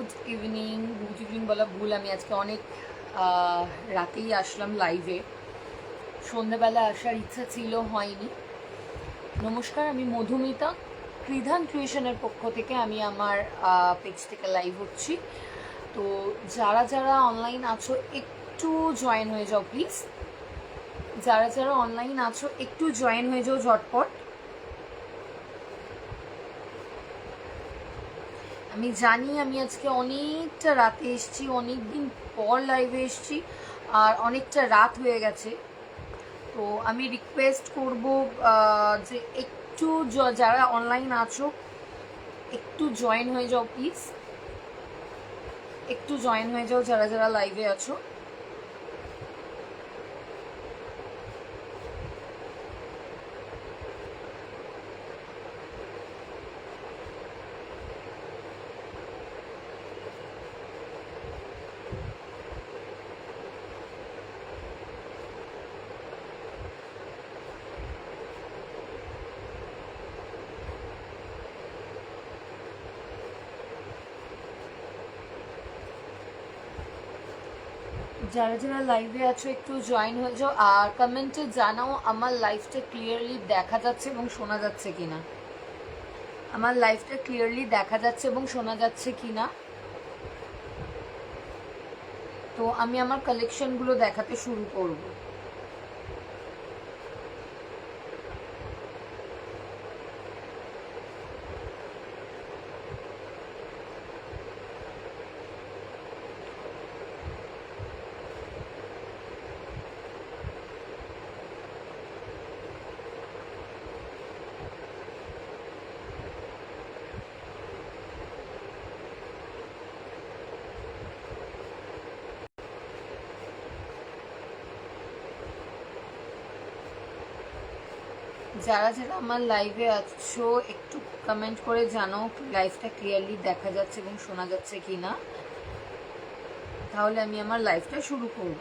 Good evening বলা ভুল, আমি আজকে অনেক রাতেই আসলাম লাইভে। সন্ধ্যাবেলা আসার ইচ্ছা ছিল, হয়নি। নমস্কার, আমি মধুমিতা, কৃধান ক্রিয়েশনের পক্ষ থেকে আমি আমার পেজ থেকে লাইভ হচ্ছি। তো যারা যারা অনলাইন আছো একটু জয়েন হয়ে যাও প্লিজ। যারা যারা অনলাইন আছো একটু জয়েন হয়ে যাও ঝটপট। আমি জানি আমি আজকে অনেকটা রাতে এসেছি, অনেক দিন পর লাইভে এসেছি, আর অনেকটা রাত হয়ে গেছে। তো আমি রিকোয়েস্ট করব যে একটু যারা অনলাইন আছো একটু জয়েন হয়ে যাও প্লিজ, একটু জয়েন হয়ে যাও যারা যারা লাইভে আছো। যারা যারা লাইভে আছো একটু জয়েন হয়ে যাও, আর কমেন্টে জানাও আমার লাইভটা ক্লিয়ারলি দেখা যাচ্ছে এবং শোনা যাচ্ছে কিনা। আমার লাইভটা ক্লিয়ারলি দেখা যাচ্ছে এবং শোনা যাচ্ছে কিনা। তো আমি আমার কালেকশনগুলো দেখাতে শুরু করব। যারা যারা আমার লাইভে আছো একটু কমেন্ট করে জানাও লাইভটা ক্লিয়ারলি দেখা যাচ্ছে এবং শোনা যাচ্ছে কিনা, তাহলে আমি আমার লাইভটা শুরু করব।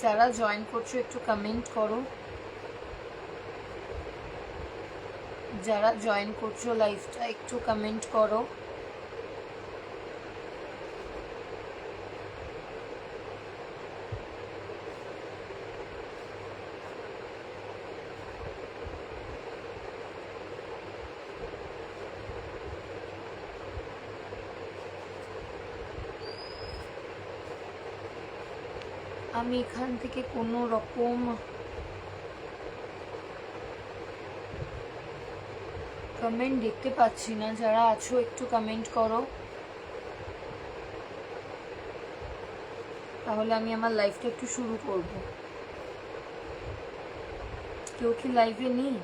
যারা জয়েন করছো একটু কমেন্ট করো। যারা জয়েন করছো লাইভটা একটু কমেন্ট করো। আমি এখান থেকে কোনো রকম কমেন্ট দেখতে পাচ্ছি না। যারা আছো একটু কমেন্ট করো, তাহলে আমি আমার লাইভটা একটু শুরু করব। কেউ কি লাইভে নেই?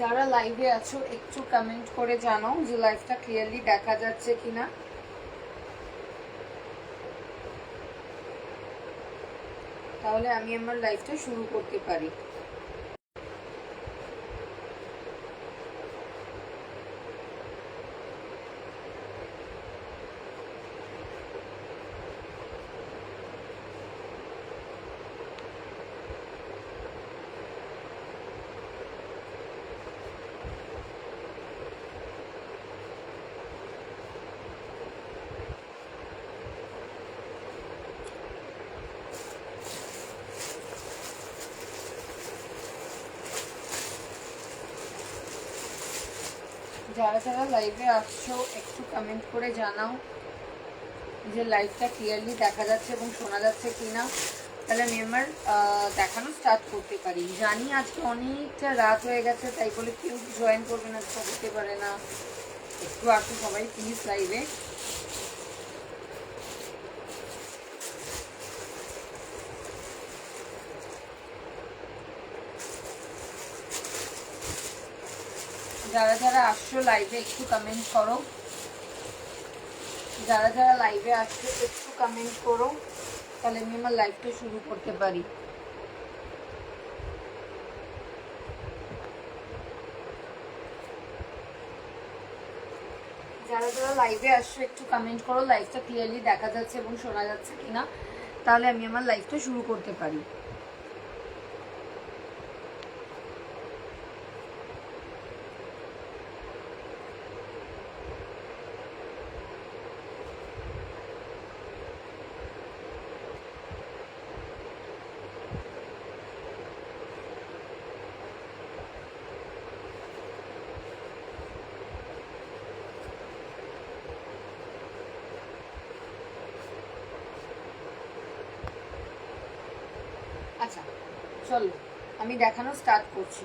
যারা লাইভে আছো একটু কমেন্ট করে জানাও যে লাইভটা ক্লিয়ারলি দেখা যাচ্ছে কিনা, তাহলে আমি আমার লাইভটা শুরু করতে পারি। যারা যারা লাইভে আসছো একটু কমেন্ট করে জানাও যে লাইভটা ক্লিয়ারলি দেখা যাচ্ছে এবং শোনা যাচ্ছে কিনা, তাহলে আমি আমার দেখানো স্টার্ট করতে পারি। জানি আজকে অনেকটা রাত হয়ে গেছে, তাই বলে কেউ জয়েন করবে না তো হতে পারে না। একটু আসো সবাই প্লিজ লাইভে। যারা যারা আসছো লাইভে একটু কমেন্ট করো, যারা যারা লাইভে আসছো একটু কমেন্ট করো, তাহলে আমি আমার লাইভটা শুরু করতে পারি। যারা যারা লাইভে আসছো একটু কমেন্ট করো, লাইভটা ক্লিয়ারলি দেখা যাচ্ছে এবং শোনা যাচ্ছে কিনা, তাহলে আমি আমার লাইভটা শুরু করতে পারি। আচ্ছা চলো আমি দেখানো স্টার্ট করছি।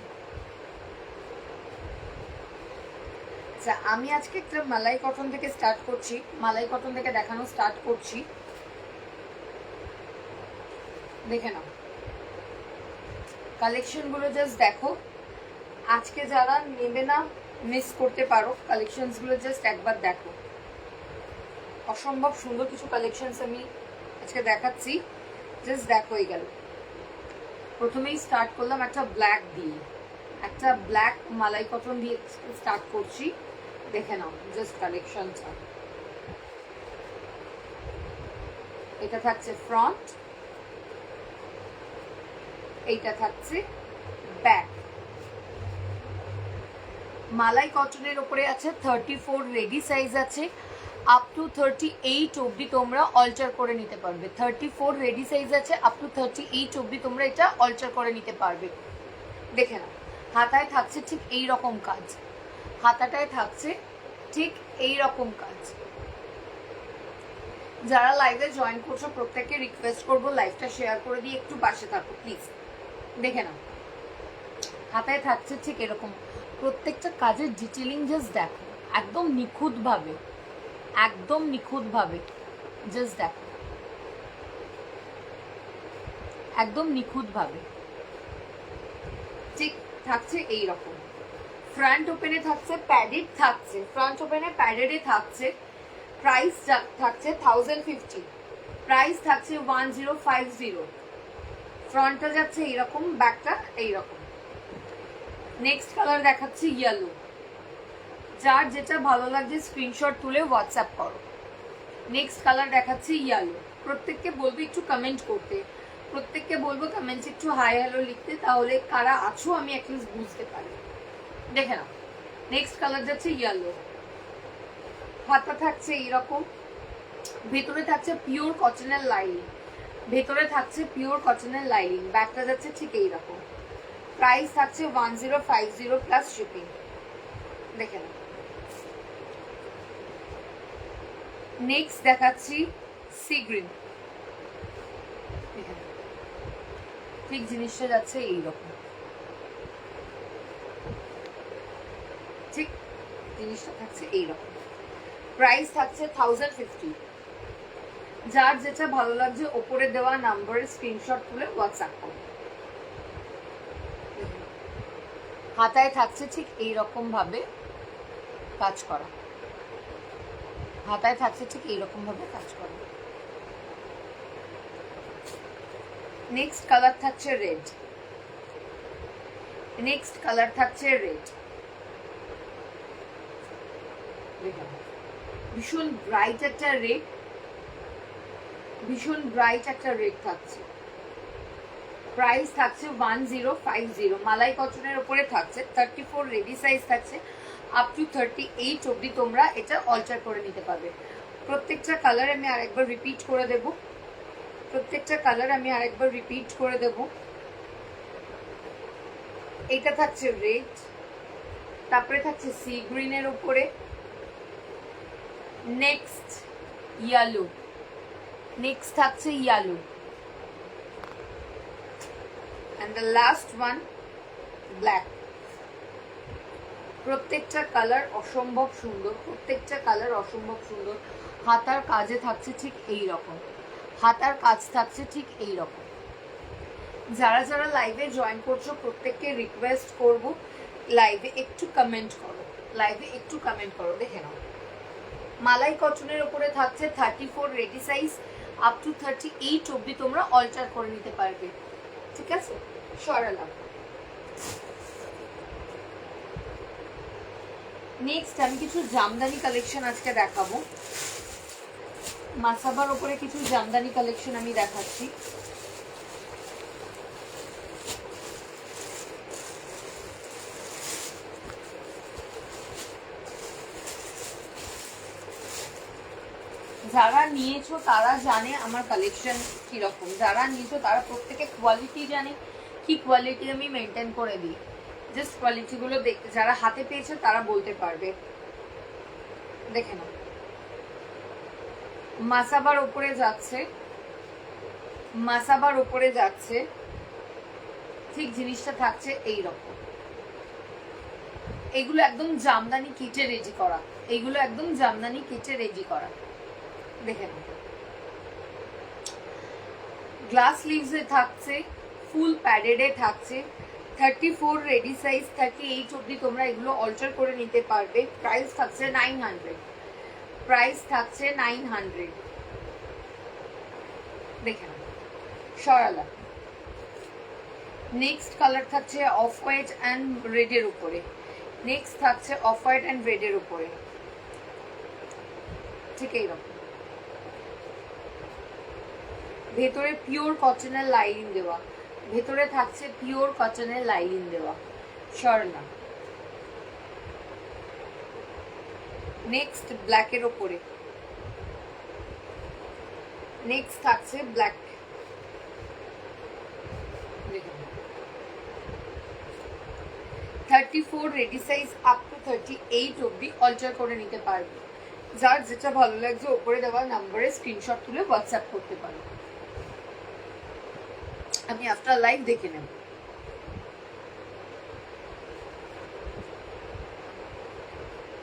আচ্ছা আমি আজকে একটা মালাই কটন থেকে স্টার্ট করছি, মালাই কটন থেকে দেখানো স্টার্ট করছি, দেখে নাও কালেকশনগুলো জাস্ট দেখো। আজকে যারা নেবে না মিস করতে পারো, কালেকশনসগুলো জাস্ট একবার দেখো। অসম্ভব সুন্দর কিছু কালেকশনস আমি আজকে দেখাচ্ছি, জাস্ট দেখো। এই গেল প্রথমেই স্টার্ট করলাম একটা ব্ল্যাক দিয়ে, একটা ব্ল্যাক মালাই কটন দিয়ে স্টার্ট করছি, দেখে নাও জাস্ট কালেকশনটা। এটা থাকছে ফ্রন্ট, এইটা থাকছে ব্যাক। মালাই কটনের উপরে আছে 34 রেডি সাইজ আছে, আপ টু 38 অবধি তোমরা অল্টার করে নিতে পারবে। 34 রেডি সাইজ আছে, আপ টু 38 অবধি তোমরা এটা অল্টার করে নিতে পারবে। দেখে নাও হাতায় থাকছে ঠিক এই রকম কাজ, হাতাটায় থাকছে ঠিক এই রকম কাজ। যারা লাইভে জয়েন করছো প্রত্যেককে রিকোয়েস্ট করবো লাইভটা শেয়ার করে দিয়ে একটু পাশে থাকো প্লিজ। দেখে নাও হাতায় থাকছে ঠিক এরকম, প্রত্যেকটা কাজের ডিটেলিং জাস্ট দেখো, একদম নিখুঁতভাবে, একদম নিখুঁতভাবে জাস্ট দেখো, একদম নিখুঁতভাবে ঠিক থাকছে এই রকম। ফ্রন্ট ওপেনে থাকছে প্যাডেড, থাকছে ফ্রন্ট ওপেনে প্যাডেডে থাকছে। প্রাইস থাকছে 1050, প্রাইস থাকছে 1050। ফ্রন্টটা যাচ্ছে এইরকম, ব্যাকটা এইরকম। নেক্সট কালার দেখাচ্ছি ইয়েলো, যার যেটা ভালো লাগছে স্ক্রিনশট তুলে হোয়াটসঅ্যাপ করো। নেক্সট কালার দেখাচ্ছি ইয়েলো, প্রত্যেককে বলবো একটু কমেন্ট করতে, প্রত্যেককে বলবো কমেন্টস একটু হাই হ্যালো লিখতে, তাহলে কারা আছো আমি অ্যাটলিস্ট বুঝতে পারি। দেখে নাও নেক্সট কালার যাচ্ছে ইয়েলো, হাতা থাকছে এইরকম, ভেতরে থাকছে পিওর কটনের লাইনিং, ভেতরে থাকছে পিওর কটনের লাইনিং, ব্যাকটা যাচ্ছে ঠিক এইরকম। প্রাইস থাকছে 1050 প্লাস শিপিং। দেখে নাও নেক্সট দেখাচ্ছি সি গ্রিন, ঠিক জিনিসটা যাচ্ছে এইরকম, ঠিক জিনিসটা থাকছে এইরকম। প্রাইস থাকছে 1050। যার যেটা ভালো লাগছে ওপরে দেওয়া নাম্বারে স্ক্রিনশট তুলে হোয়াটসঅ্যাপ করো। হাতায় থাকছে ঠিক এইরকম ভাবে কাজ করা, হাতায় থাকছে ঠিক এইরকম ভাবে কাজ করা। নেক্সট কালার থাকছে রেড, নেক্সট কালার থাকছে রেড। ভীষণ ব্রাইট একটা রেড, ভীষণ ব্রাইট একটা রেড থাকছে। প্রাইস থাকছে 1050, মালাই কটনের উপরে থাকছে, 34 রেডি সাইজ থাকছে, আপ টু 38 অবধি তোমরা এটা অল্টার করে নিতে পারবে। প্রত্যেকটা কালার আমি আরেকবার রিপিট করে দেব, প্রত্যেকটা কালার আমি আরেকবার রিপিট করে দেব। এটা থাকছে রেড, তারপরে থাকছে সি গ্রিনের উপরে, নেক্সট ইয়েলো, নেক্সট থাকছে yellow, and the last one black। প্রত্যেকটা কালার অসম্ভব সুন্দর, প্রত্যেকটা কালার অসম্ভব সুন্দর। হাতার কাজে থাকছে ঠিক এই রকম, হাতার কাজ থাকছে ঠিক এই রকম। যারা যারা লাইভে জয়েন করছো প্রত্যেককে রিকোয়েস্ট করব লাইভে একটু কমেন্ট করো, লাইভে একটু কমেন্ট করো, দেখে নাও। মালাই কটনের ওপরে থাকছে 34 রেডি সাইজ আপ টু 38 অবধি তোমরা অল্টার করে নিতে পারবে, ঠিক আছে। সরালা। নেক্সট আমি কিছু জামদানি কালেকশন আজকে দেখাবো। মাসাবার ওপরে কিছু জামদানি কালেকশন আমি দেখাচ্ছি। যারা নিয়েছো তারা জানে আমার কালেকশন কিরকম, যারা নিয়েছো তারা প্রত্যেকে কোয়ালিটি জানে, কি কোয়ালিটি আমি মেনটেন করে দিই। জাস্ট কোয়ালিটিগুলো দেখতে, যারা হাতে পেয়েছে তারা বলতে পারবে। দেখে নাও, মাসাবার উপরে যাচ্ছে, মাসাবার উপরে যাচ্ছে, ঠিক জিনিসটা থাকছে এই রকম। এগুলো একদম জামদানি কিটে রেডি করা, এগুলো একদম জামদানি কিটে রেডি করা। দেখে নাও, গ্লাস লিভসে থাকছে, ফুল প্যাডেডে থাকছে, 34 রেডি সাইজ, 38 অবধি তোমরা এগুলো অল্টার করে নিতে পারবে। প্রাইস থাকছে 900, প্রাইস থাকছে 900। দেখে নাও, সরালা। নেক্সট কালার থাকছে অফ হোয়াইট অ্যান্ড রেডের উপরে, নেক্সট থাকছে অফ হোয়াইট অ্যান্ড রেডের উপরে, ঠিক এইরকম। ভেতরে পিওর কটনের লাইনিং দেওয়া, ভেতরে থাকছে পিওর কটনের লাইনিং দেওয়া। সরলা। নেক্সট ব্ল্যাকের ওপরে, নেক্সট থাকছে black. 34 ready size up to 38 অবধি অল্টার করে নিতে পারবে। যার যেটা ভালো লাগছে ওপরে দেওয়া নাম্বারে স্ক্রিনশট তুলে হোয়াটসঅ্যাপ করতে পারো। আমি আফটার লাইভ দেখে নেব।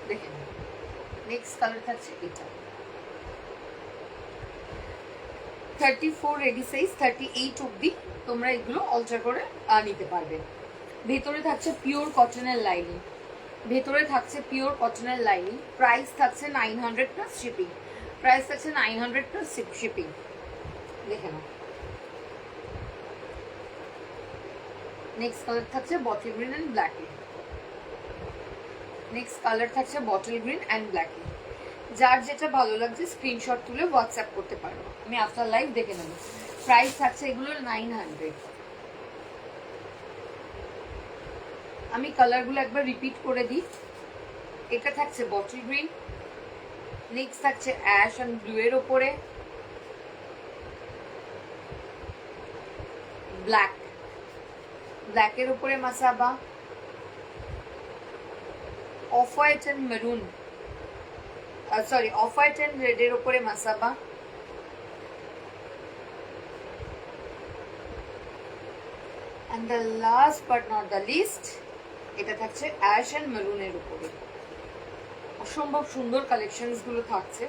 দেখে নেব, নেক্সট কালার থাকছে এটা, 34 রেডি সাইজ, 38 অবধি তোমরা এগুলো অল্টার করে নিতে পারবে। ভেতরে থাকছে পিওর কটনের লাইনিং, ভেতরে থাকছে পিওর কটনের লাইনিং। প্রাইস থাকছে 900 প্লাস শিপিং, প্রাইস থাকছে 900 প্লাস শিপিং। দেখে নাও, নেক্সট কালার থাকছে বটল গ্রিন অ্যান্ড ব্ল্যাকে, নেক্সট কালার থাকছে বটল গ্রিন অ্যান্ড ব্ল্যাকে। যার যেটা ভালো লাগছে স্ক্রিনশট তুলে হোয়াটসঅ্যাপ করতে পারো। আমি আফটার লাইভ দেখে নেব। প্রাইস থাকছে এগুলোর 900। আমি কালারগুলো একবার রিপিট করে দিই। এটা থাকছে বটল গ্রিন, নেক্সট থাকছে অ্যাশ অ্যান্ড ব্লু এর ওপরে, ব্ল্যাক, ব্ল্যাকের উপরে Masaba, off white and maroon, sorry off white and রেডের উপরে Masaba, and the last but not the least এটা থাকছে অ্যাশ অ্যান্ড মেরুনের উপরে। অসম্ভব সুন্দর কালেকশনস গুলো থাকছে।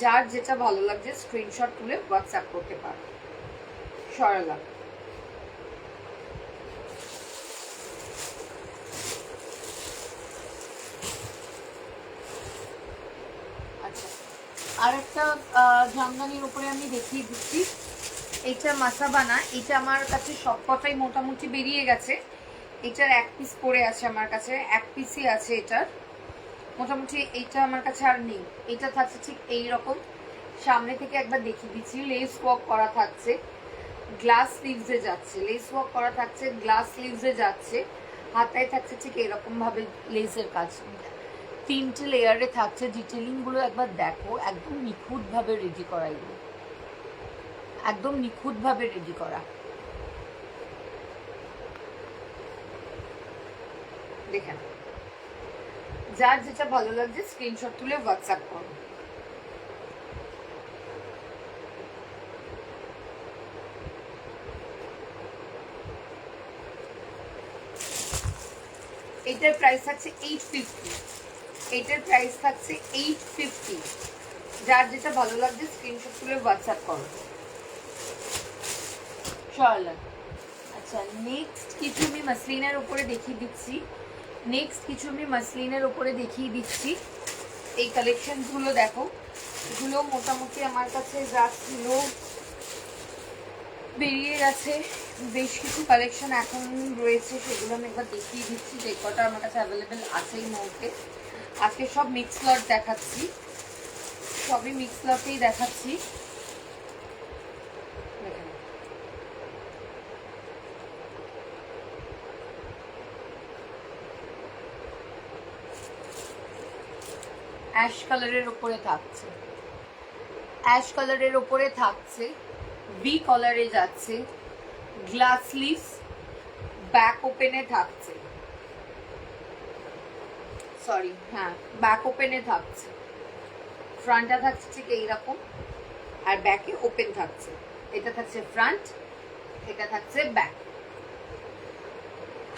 যার যেটা ভালো লাগছে স্ক্রিনশট তুলে হোয়াটসঅ্যাপ করতে পারো। সরলা। আচ্ছা, আর একটা জামদানির উপরে আমি দেখিয়ে দিচ্ছি। এটা মাসাবানা, এটা আমার কাছে সব কটাই মোটামুটি বেরিয়ে গেছে। এটার এক পিস পরে আছে আমার কাছে, এক পিসই আছে এটার মোটামুটি। এইটা আমার কাছে আর নেই। এটা থাকছে ঠিক এইরকম, সামনে থেকে একবার দেখিয়ে দিচ্ছি। লেস ওয়ার্ক করা থাকছে, গ্লাস স্লিভসে যাচ্ছে, লেস ওয়ার্ক করা থাকছে, গ্লাস স্লিভসে যাচ্ছে। হাতায় থাকছে ঠিক এরকম ভাবে লেসের কাজ, 3টে লেয়ারে থাকছে। ডিটেলিং গুলো একবার দেখো, একদম নিখুঁত ভাবে রেডি করা, এগুলো একদম নিখুঁত ভাবে রেডি করা। দেখেন, যার যেটা ভালো লাগছে স্ক্রিনশট তুলে হোয়াটসঅ্যাপ করো। এটার প্রাইস থাকছে 850, এটার প্রাইস থাকছে 850। যার যেটা ভালো লাগছে স্ক্রিনশট তুলে হোয়াটসঅ্যাপ করো। সরলা। আচ্ছা, আচ্ছা, নেক্সট কিছু আমি মাসলিনের উপরে দেখিয়ে দিচ্ছি। এই কালেকশনগুলো দেখো, এগুলো মোটামুটি আমার কাছে যা ছিল বেরিয়ে গেছে। বেশ কিছু কালেকশন এখন রয়েছে, সেগুলো আমি একবার দেখিয়ে দিচ্ছি যে কটা আমার কাছে অ্যাভেলেবেল আছে এই মুহূর্তে। আজকে সব মিক্স লট দেখাচ্ছি, সবই মিক্স লটেই দেখাচ্ছি। অ্যাশ কালারের ওপরে থাকছে, ভি কলারে যাচ্ছে, গ্লাস স্লিভস, ব্যাক ওপেনে থাকছে, ব্যাক ওপেনে থাকছে, ফ্রন্টটা থাকছে ঠিক এইরকম, আর ব্যাকে ওপেন থাকছে। এটা থাকছে ফ্রন্ট, এটা থাকছে ব্যাক।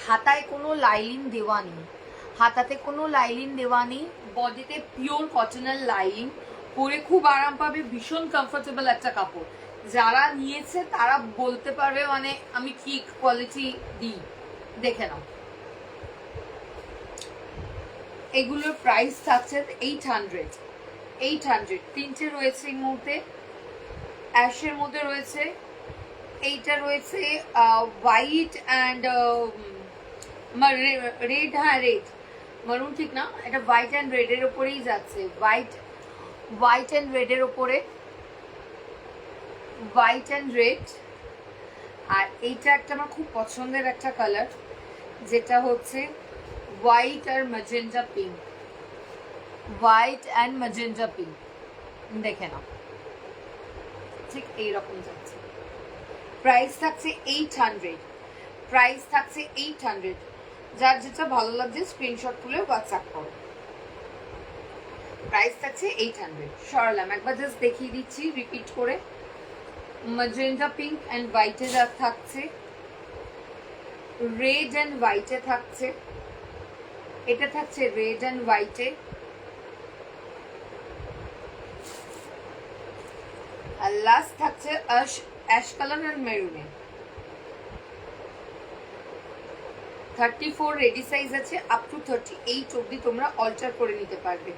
হাতায় কোনো লাইলিন দেওয়া নেই, বডিতে পিওর কটনের লাইলিন, পরে খুব আরাম পাবে, ভীষণ কমফোর্টেবল একটা কাপড়। যারা নিয়েছে তারা বলতে পারবে মানে আমি কি কোয়ালিটি দিই। দেখে নাও, এগুলোর প্রাইস থাকছে 800। তিনটে রয়েছে এই মুহূর্তে, অ্যাশের মধ্যে রয়েছে, এইটা রয়েছে হোয়াইট অ্যান্ড রেড, রেড মারুন ঠিক না, এটা হোয়াইট অ্যান্ড রেডের ওপরেই যাচ্ছে, হোয়াইট অ্যান্ড রেডের ওপরে, হোয়াইট অ্যান্ড রেড। আর এইটা একটা আমার খুব পছন্দের একটা কালার, যেটা হচ্ছে হোয়াইট আর ম্যাজেন্টা পিঙ্ক। দেখে নাও, ঠিক এইরকম যাচ্ছে। প্রাইস থাকছে 800। যার যেটা ভালো লাগছে স্ক্রিনশট তুলে হোয়াটসঅ্যাপ করো। প্রাইস থাকছে 800। সরালাম, একবার জাস্ট দেখিয়ে দিচ্ছি রিপিট করে। ম্যাজেন্টা পিঙ্ক অ্যান্ড হোয়াইটে যা থাকছে, রেড অ্যান্ড হোয়াইটে থাকছে, এটা থাকছে রেড অ্যান্ড হোয়াইটে, আর লাস্ট থাকছে অ্যাশ কালার অ্যান্ড মেরুনে। 34 রেডি সাইজ আছে, আপ টু 38 অবধি তোমরা অল্টার করে নিতে পারবে।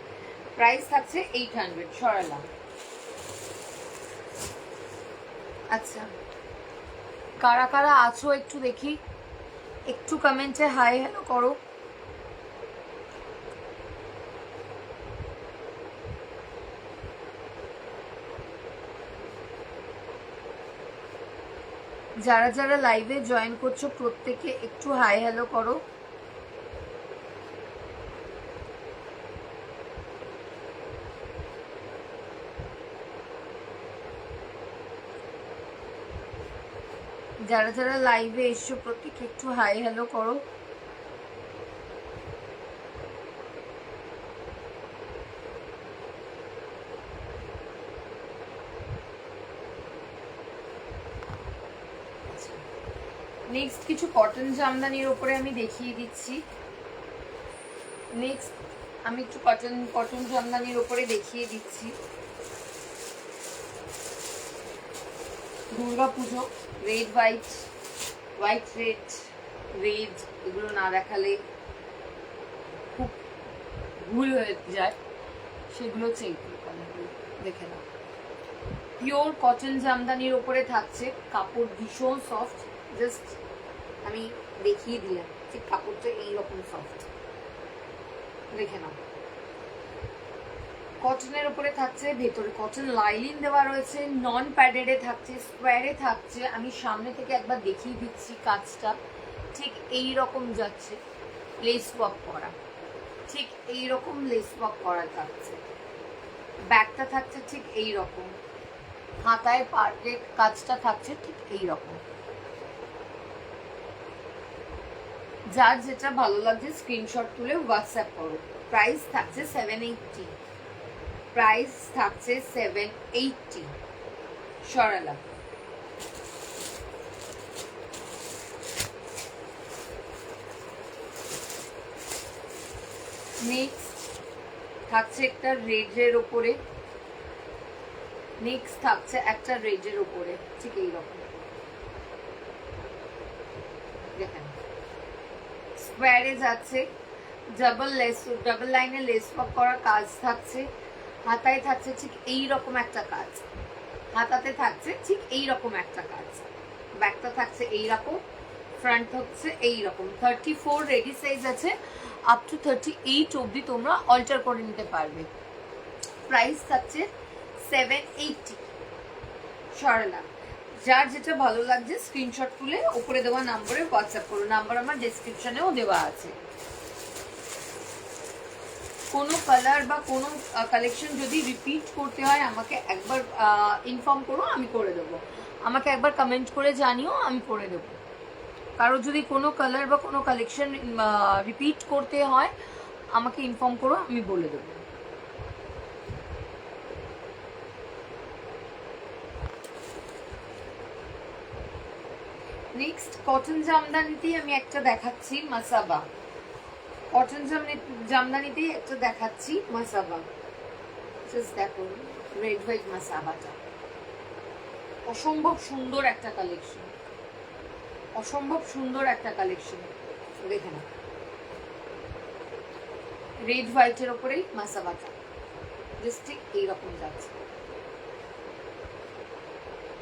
প্রাইস থাকছে 800। সরালাম। আচ্ছা, কারা কারা আছো একটু দেখি, একটু কমেন্টে হাই হ্যালো করো। যারা যারা লাইভে জয়েন করছো প্রত্যেকে একটু হাই হ্যালো করো। যারা যারা লাইভে এসছো প্রত্যেকে একটু হাই হ্যালো করো। নেক্সট কিছু কটন জামদানির উপরে আমি দেখিয়ে দিচ্ছি। নেক্সট আমি একটু কটন জামদানির উপরে দেখিয়ে দিচ্ছি। দুর্গা পুজো, red white, white red, red, এগুলো না দেখালে খুব ভুল হয়ে যায়, সেগুলো হচ্ছে এইগুলো কালারগুলো। দেখে নাও, পিওর কটন জামদানির উপরে থাকছে, কাপড় ভীষণ সফট। জাস্ট আমি দেখিয়ে দিলাম যে কাপড়টা এইরকম সফট। দেখে নাও, কটনের উপরে থাকছে, ভেতরে কটন লাইলিন দেওয়া রয়েছে, নন প্যাডেডে থাকছে, স্কোয়ারে থাকছে। আমি সামনে থেকে একবার দেখিয়ে দিচ্ছি কাজটা, ঠিক এই রকম যাচ্ছে, লেস ওয়ার্ক করা, ঠিক এই রকম লেস ওয়ার্ক করা থাকছে। ব্যাগটা থাকছে ঠিক এই রকম, হাতায় পার্টের কাজটা থাকছে ঠিক এই রকম। যার যেটা ভালো লাগছে স্ক্রিনশট তুলে হোয়াটসঅ্যাপ করো। প্রাইস থাকছে 780। প্রাইস থাকছে 780। সরালা। নেক্সট থাকছে একটা রেডের ওপরে, ঠিক এইরকম। স্কোয়ারে যাচ্ছে, ডাবল লাইনে লেস ওয়ার্ক করা কাজ থাকছে, হাতায় থাকছে ঠিক এই রকম একটা কাজ, হাতাতে থাকছে ঠিক এই রকম একটা কাজ, ব্যাকটা থাকছে এই রকম, ফ্রন্ট হচ্ছে এই রকম। 34 রেডি সাইজ আছে, আপ টু 38 অবধি তোমরা অল্টার করে নিতে পারবে। প্রাইস থাকছে 780। সরলা, যার যেটা ভালো লাগছে স্ক্রিনশট তুলে উপরে দেওয়া নাম্বারে হোয়াটসঅ্যাপ করো, নাম্বার আমার ডেসক্রিপশনেও দেওয়া আছে। কোনো কালার বা কোনো কালেকশন যদি রিপিট করতে হয় আমাকে একবার ইনফর্ম করো, আমি করে দেবো। আমাকে একবার কমেন্ট করে জানিও, আমি করে দেবো। কারো যদি কোনো কালার বা কোনো কালেকশন রিপিট করতে হয় আমাকে ইনফর্ম করো, আমি বলে দেবো। নেক্সট কটন জামদানিতেই আমি একটা দেখাচ্ছি মাসাবা, কটন জামদানিতেই একটা দেখাচ্ছি মাসাবা। জাস্ট দেখো রেড হোয়াইট মাসাবাটা, অসম্ভব সুন্দর একটা কালেকশন, অসম্ভব সুন্দর একটা কালেকশন। দেখে না, রেড হোয়াইটের ওপরেই মাসাবাটা জাস্ট ঠিক এইরকম যাচ্ছে,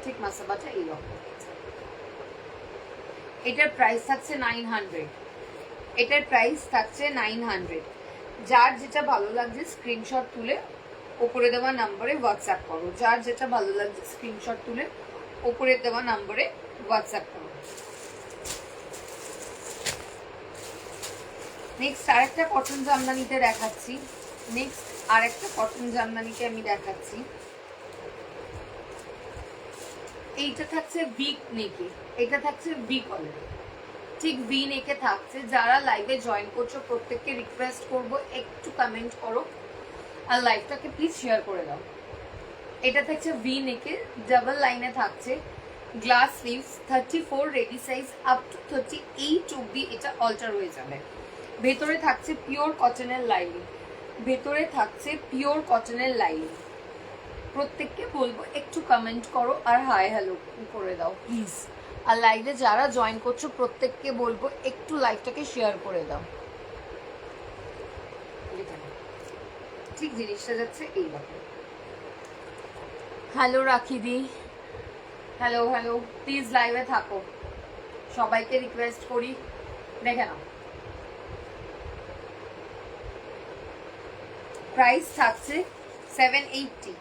ঠিক মাসাবাটা এইরকম। এটার প্রাইস থাকছে 900, এটার প্রাইস থাকছে 900। যার যেটা ভালো লাগছে স্ক্রিনশট তুলে উপরে দেওয়া নাম্বারে হোয়াটসঅ্যাপ করো, যার যেটা ভালো লাগছে স্ক্রিনশট তুলে উপরে দেওয়া নাম্বারে হোয়াটসঅ্যাপ করো। নেক্সট আরেকটা কটন জামদানিতে দেখাচ্ছি, নেক্সট আরেকটা কটন জামদানিতে আমি দেখাচ্ছি। এইটা থাকছে ভি নেকে, এটা থাকছে ভি কলার, ঠিক ভি নেকে থাকছে। যারা লাইভে জয়েন করছো প্রত্যেককে রিকোয়েস্ট করব একটু কমেন্ট করো আর লাইভটাকে প্লিজ শেয়ার করে দাও। এটা থাকছে ভি নেকে, ডাবল লাইনে থাকছে, glass sleeves, 34 ready size, up to 38 অব্দি এটা অল্টার হয়ে যাবে। ভেতরে থাকছে পিওর কটনের লাইনিং, ভেতরে থাকছে পিওর কটনের লাইনিং। প্রত্যেককে বলবো একটু কমেন্ট করো আর হাই হ্যালো করে দাও প্লিজ। আর লাইভে যারা জয়েন করছো প্রত্যেককে বলবো একটু লাইভটাকে শেয়ার করে দাও। ঠিক জিনিসটা যাচ্ছে এইরকম। হ্যালো রাখিদি, হ্যালো হ্যালো, প্লিজ লাইভে থাকো, সবাইকে রিকোয়েস্ট করি। দেখে নাও, প্রাইস থাকছে 780।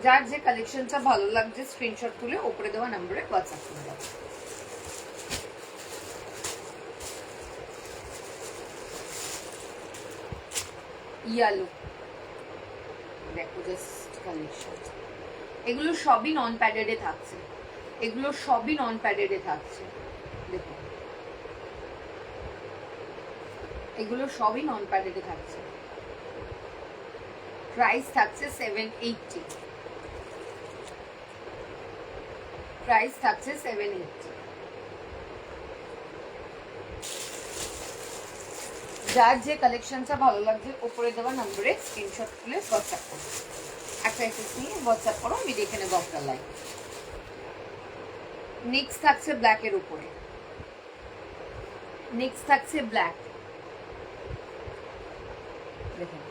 যার যে কালেকশনটা ভালো লাগছে স্ক্রিনশট তুলে উপরে দেওয়া নম্বরে হোয়াটসঅ্যাপ করে দাও। ইয়ালো, দেখো জাস্ট কালেকশন, এগুলো সবই নন প্যাডেডে থাকছে, এগুলো সবই নন প্যাডেডে থাকছে। দেখো এগুলো সবই নন প্যাডেডে থাকছে। প্রাইস থাকছে 780, প্রাইস থাকছে 780। যার যে কালেকশনটা ভালো লাগছে উপরে দেওয়া নম্বরে স্ক্রিনশট তুলে হোয়াটসঅ্যাপ করো, একটা এসএস নিয়ে হোয়াটসঅ্যাপ করো, আমি দেখে নেবো আপনার লাইভ। নেক্সট থাকছে ব্ল্যাকের উপরে, নেক্সট থাকছে ব্ল্যাক, দেখেন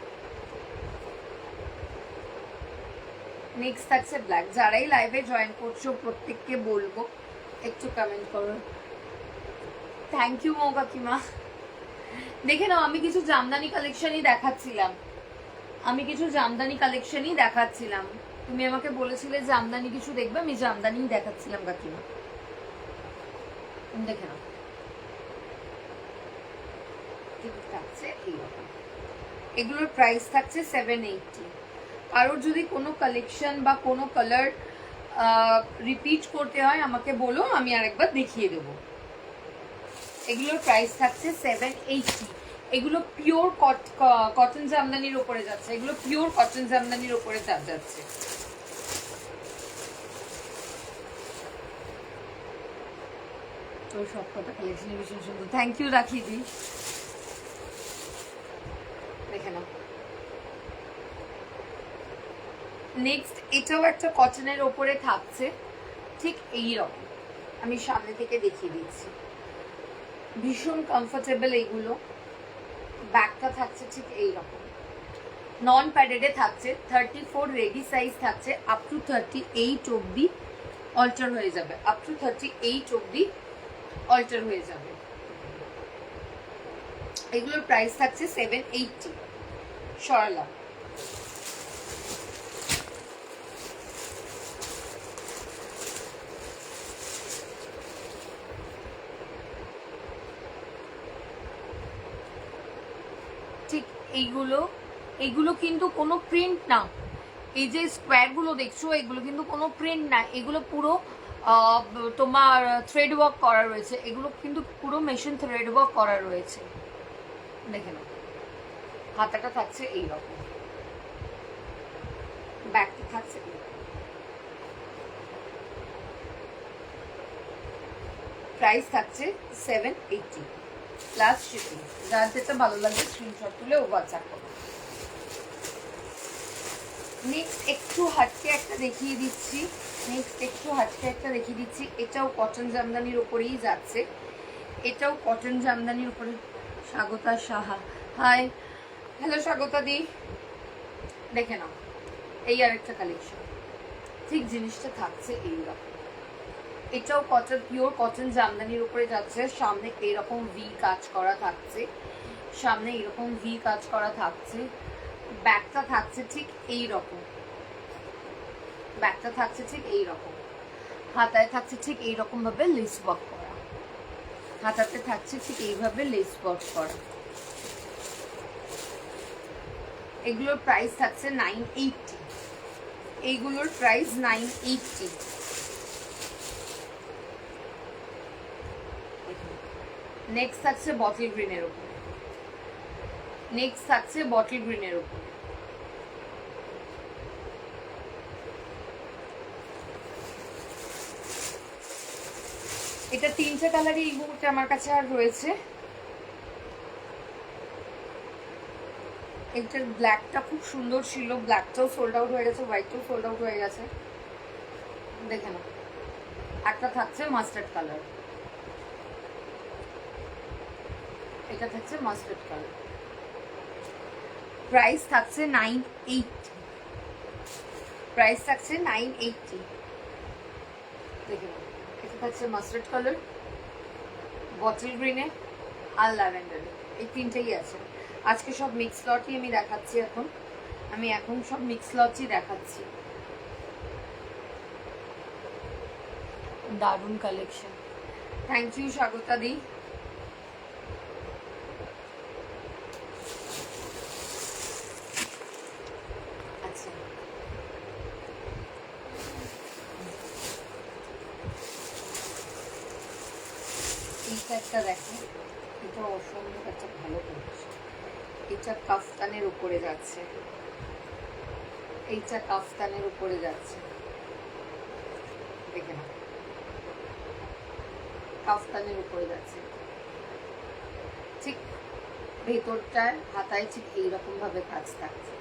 নেক্সট থাকছে ব্ল্যাক। যারাই লাইভে জয়েন করছো প্রত্যেককে বলবো একটু কমেন্ট করো। থ্যাংক ইউ মৌ কাকিমা। দেখে নাও, আমি কিছু জামদানি কালেকশনই দেখাচ্ছিলাম, আমি কিছু জামদানি কালেকশনই দেখাচ্ছিলাম। তুমি আমাকে বলেছিলে জামদানি কিছু দেখবে, আমি জামদানি দেখাচ্ছিলাম কাকিমা। দেখে নাও, থাকছে এইরকম। এগুলোর প্রাইস থাকছে 780। কারোর যদি কোনো কালেকশন বা কোনো কালার রিপিট করতে হয় আমাকে বলো, আমি আরেকবার দেখিয়ে দেবো। এগুলোর প্রাইস থাকছে 780। এগুলো পিওর কটন জামদানির উপরে যাচ্ছে, এগুলো পিওর কটন জামদানির উপরে যাচ্ছে। তোর সব কটা কালেকশন ভীষণ সুন্দর, থ্যাংক ইউ রাখিদি। দেখে নাও, নেক্সট এটাও একটা কটনের ওপরে থাকছে, ঠিক এই রকম। আমি সামনে থেকে দেখিয়ে দিচ্ছি, ভীষণ কমফোর্টেবল এইগুলো। ব্যাগটা থাকছে ঠিক এইরকম, নন প্যাডেডে থাকছে, 34 রেডি সাইজ থাকছে, আপ টু 38 অবধি অল্টার হয়ে যাবে, আপ টু 38 অবধি অল্টার হয়ে যাবে। এগুলোর প্রাইস থাকছে 780 সরলা। ঠিক এইগুলো কিন্তু কোনো প্রিন্ট না, এই যে স্কোয়ারগুলো দেখছো এগুলো কিন্তু কোনো প্রিন্ট না, এগুলো পুরো তোমার থ্রেড ওয়ার্ক করা রয়েছে, এগুলো কিন্তু পুরো মেশিন থ্রেড ওয়ার্ক করা রয়েছে। দেখে নাও, হাতাটা থাকছে এইরকম, ব্যাগটা থাকছে প্রাইস থাকছে 780 প্লাস শিপিং। যার যেটা ভালো লাগে স্ক্রিনশট তুলে ও হোয়াটসঅ্যাপ করো। নেক্সট একটু হাটকে একটা দেখিয়ে দিচ্ছি, এটাও কটন জামদানির উপরেই যাচ্ছে, এটাও কটন জামদানির উপরে। স্বাগতা সাহা, হাই, হ্যালো স্বাগতা দি, দেখে নাও এই আরেকটা কালেকশন, ঠিক জিনিসটা থাকছে এইরকম। এটাও কটন, পিওর কটন জামদানির উপরে যাচ্ছে, সামনে এইরকম ভি কাজ করা থাকছে, ব্যাগটা থাকছে ঠিক এইরকম, হাতায় থাকছে ঠিক এইরকম ভাবে লেস ওয়ার্ক করা, হাতাতে থাকছে ঠিক এইভাবে লেস ওয়ার্ক করা। এগুলোর প্রাইস থাকছে 980, এইগুলোর প্রাইস 980। নেক্সট থাকছে বটল গ্রিনের উপর, এটা 3টে কালারই এই মুহূর্তে আমার কাছে আর রয়েছে। এটার ব্ল্যাকটা খুব সুন্দর ছিল, ব্ল্যাকটাও সোল্ড আউট হয়ে গেছে, হোয়াইটটাও সোল্ড আউট হয়ে গেছে। দেখে নাও, একটা থাকছে মাস্টার্ড কালার, এটা থাকছে মাস্টার্ড কালার, প্রাইস থাকছে 980, দেখে নাও। এটা থাকছে মাস্টার্ড কালার, বটল গ্রিনে আর ল্যাভেন্ডারে, এই তিনটেই আছে। আজকে সব মিক্স লটই আমি দেখাচ্ছি, এখন সব মিক্স লটই দেখাচ্ছি। দারুণ কালেকশন, থ্যাংক ইউ স্বাগতা দি। আচ্ছা, এইটা একটা দেখো, এটা অসম্ভব একটা ভালো কালেকশন। এটা কাফতানের উপরে যাচ্ছে, দেখে না, কাফতানের উপরে যাচ্ছে, ঠিক ভেতরটার হাতায় ঠিক এইরকম ভাবে কাজ থাকছে,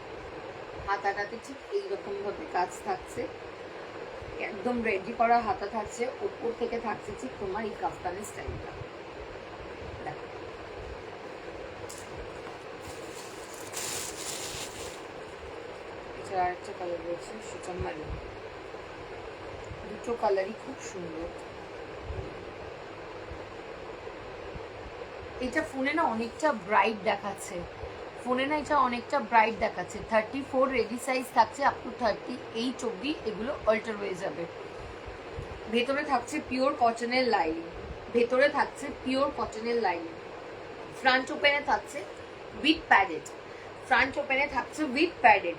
হাতাটাতে ঠিক এইরকম ভাবে কাজ থাকছে, একদম রেডি করা হাতা থাকছে, উপর থেকে থাকছে ঠিক তোমার এই কাফতানের স্টাইলটা। আরেকটা কালার রয়েছে, সেটা মারুন, দুটো কালারই খুব সুন্দর। এটা ফোনে না অনেকটা ব্রাইট দেখাচ্ছে, এটা অনেকটা ব্রাইট দেখাচ্ছে। 34 রেডি সাইজ থাকছে, আপ টু 38 অবধি এগুলো অল্টার হয়ে যাবে। ভেতরে থাকছে পিওর কটনের লাইনিং, ফ্রন্ট ওপেনে থাকছে উইথ প্যাডেড,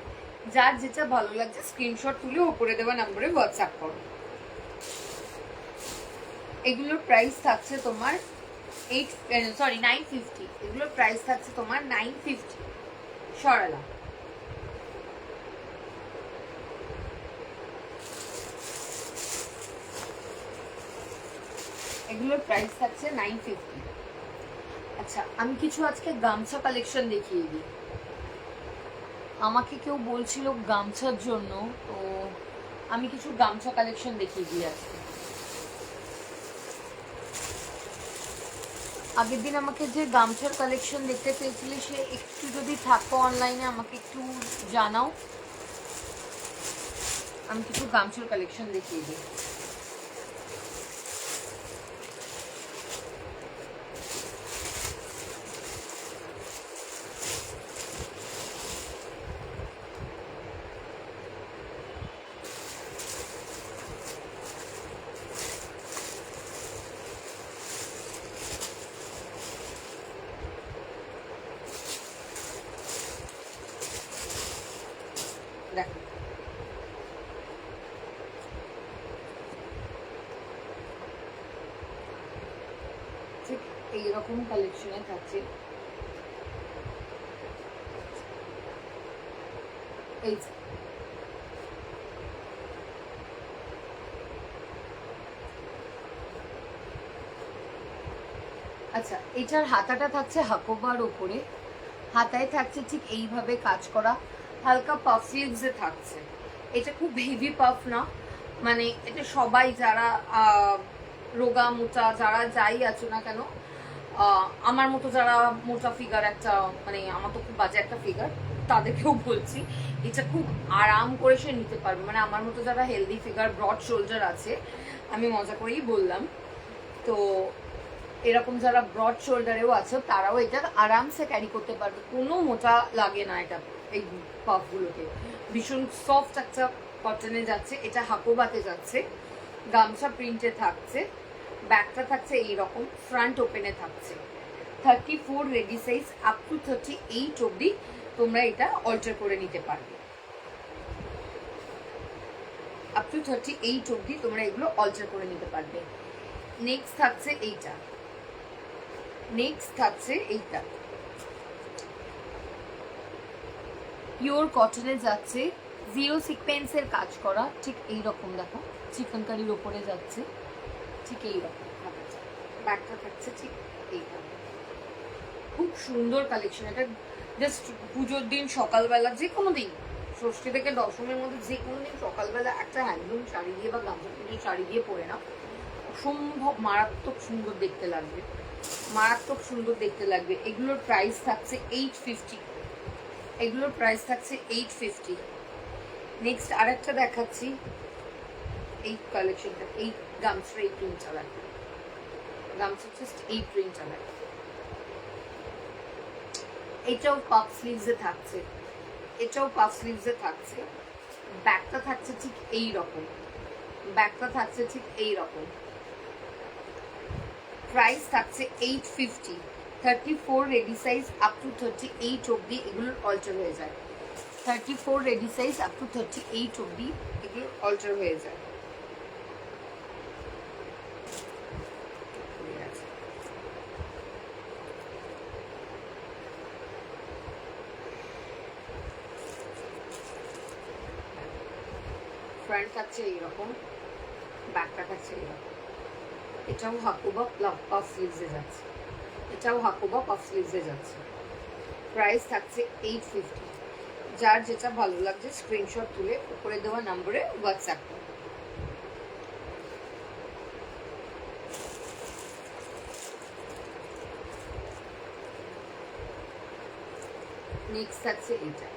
যার যেটা ভালো লাগছে স্ক্রিনশট তুলে উপরে দেওয়া নম্বরে হোয়াটসঅ্যাপ করো। এগুলোর প্রাইস থাকছে তোমার 950, এগুলোর প্রাইস থাকছে তোমার 950 সরলা। এগুলোর প্রাইস থাকছে 950। আচ্ছা, আমি কিছু আজকে গামছা কালেকশন দেখিয়ে দিই। আমাকে কেউ বলছিল গামছার জন্য, তো আমি কিছু গামছা কালেকশন দেখিয়ে দিই আজকে। আগের দিন আমাকে যে গামছার কালেকশন দেখতে চেয়েছিলে, সে একটু যদি থাকো অনলাইনে আমাকে একটু জানাও, আমি কিছু গামছার কালেকশন দেখিয়ে দিই। দেখো, ঠিক এইরকম কালেকশনে থাকছে। এই আচ্ছা, এটার হাতাটা থাকছে হাকোবার উপরে, হাতায় থাকছে ঠিক এইভাবে কাজ করা, হালকা পাফ স্লিভসে থাকছে। এটা খুব হেভি পাফ না, মানে এটা সবাই যারা রোগা মোটা যারা যাই আছো না কেন, আমার মতো যারা মোটা ফিগার একটা, মানে আমার তো খুব বাজে একটা ফিগার, তাদেরকেও বলছি এটা খুব আরাম করে সে নিতে পারবে। মানে আমার মতো যারা হেলদি ফিগার, ব্রড শোল্ডার আছে, আমি মজা করেই বললাম, তো এরকম যারা ব্রড শোল্ডারেও আছে তারাও এটা আরামসে ক্যারি করতে পারবে, কোনো মোটা লাগে না এটা। এই পাফগুলোকে ভীষণ সফট একটা কটনে যাচ্ছে, এটা হাকোবাতে যাচ্ছে, গামছা প্রিন্টে থাকছে, ব্যাকটা থাকছে এইরকম, ফ্রন্ট ওপেনে থাকছে। 34 রেডি সাইজ আপ টু 38 অব্দি তোমরা এটা অল্টার করে নিতে পারবে। আপ টু 38 অব্দি তোমরা এগুলো অল্টার করে নিতে পারবে। নেক্সট থাকছে এইটা, নেক্সট থাকছে এইটা, পিওর কটনে যাচ্ছে, জিরো সিকোয়েন্সের কাজ করা, ঠিক এইরকম দেখো, চিকনকারির ওপরে যাচ্ছে, ঠিক এইরকম। ব্যাগটা থাকছে ঠিক এইভাবে, খুব সুন্দর কালেকশন। এটা জাস্ট পুজোর দিন সকালবেলা, যে কোনো দিন, ষষ্ঠী থেকে দশমীর মধ্যে যে কোনো দিন সকালবেলা একটা হ্যান্ডলুম শাড়ি দিয়ে বা গামছা প্রিন্টের শাড়ি দিয়ে পরে নাও, অসম্ভব মারাত্মক সুন্দর দেখতে লাগবে, মারাত্মক সুন্দর দেখতে লাগবে। এগুলোর প্রাইস থাকছে 850, এগুলোর প্রাইস থাকছে 850। নেক্সট আরেকটা দেখাচ্ছি, এই কালেকশনটা, এই গামছার এই প্রিন্টটা দেখো, গামছা জাস্ট এই প্রিন্টটা দেখো, এটাও পাফ স্লিভসে থাকছে, এটাও পাফ স্লিভসে থাকছে। ব্যাকটা থাকছে ঠিক এই রকম, ব্যাকটা থাকছে ঠিক এই রকম। প্রাইস থাকছে 850। 34 রেডি সাইজ আপ টু 38 অব্দি এগুলোর অল্টার হয়ে যায়। 34 রেডি সাইজ আপ টু 38 অব্দি এগুলো অল্টার হয়ে যায়। ফ্রন্ট থাকছে এইরকম, ব্যাকটা থাকছে এইরকম। এটাও হাকুবা পাফ স্লিভসে যাচ্ছে, এটাও হাকুবা পাফ স্লিভসে যাচ্ছে। প্রাইস থাকছে 850। যার যেটা ভালো লাগছে স্ক্রিনশট তুলে উপরে দেওয়া নম্বরে হোয়াটসঅ্যাপ করুন। নেক্সট থাকছে এইটা,